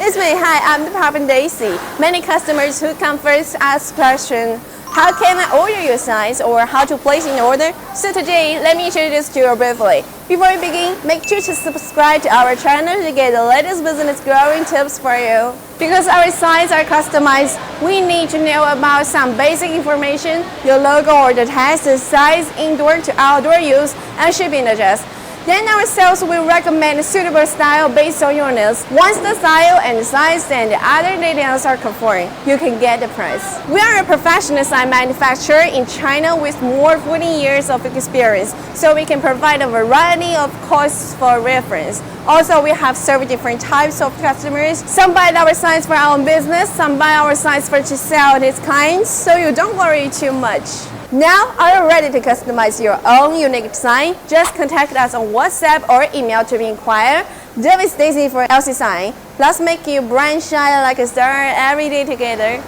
It's me. Hi, I'm the Department Daisy. Many customers who come first ask question, how can I order your size or how to place an order? So today, let me introduce to you briefly. Before we begin, make sure to subscribe to our channel to get the latest business growing tips for you. Because our sizes are customized, we need to know about some basic information, your logo or the text, the size, indoor to outdoor use, and shipping address. Then our sales will recommend a suitable style based on your needs. Once the style and size and the other details are confirmed, you can get the price. We are a professional sign manufacturer in China with more 14 years of experience, so we can provide a variety of costs for reference. Also, we have several different types of customers. Some buy our signs for our own business, some buy our signs for to sell its clients, so you don't worry too much. Now, are you ready to customize your own unique sign? Just contact us on WhatsApp or email to inquire. This is Daisy for LCSIGN. Let's make your brand shine like a star every day together.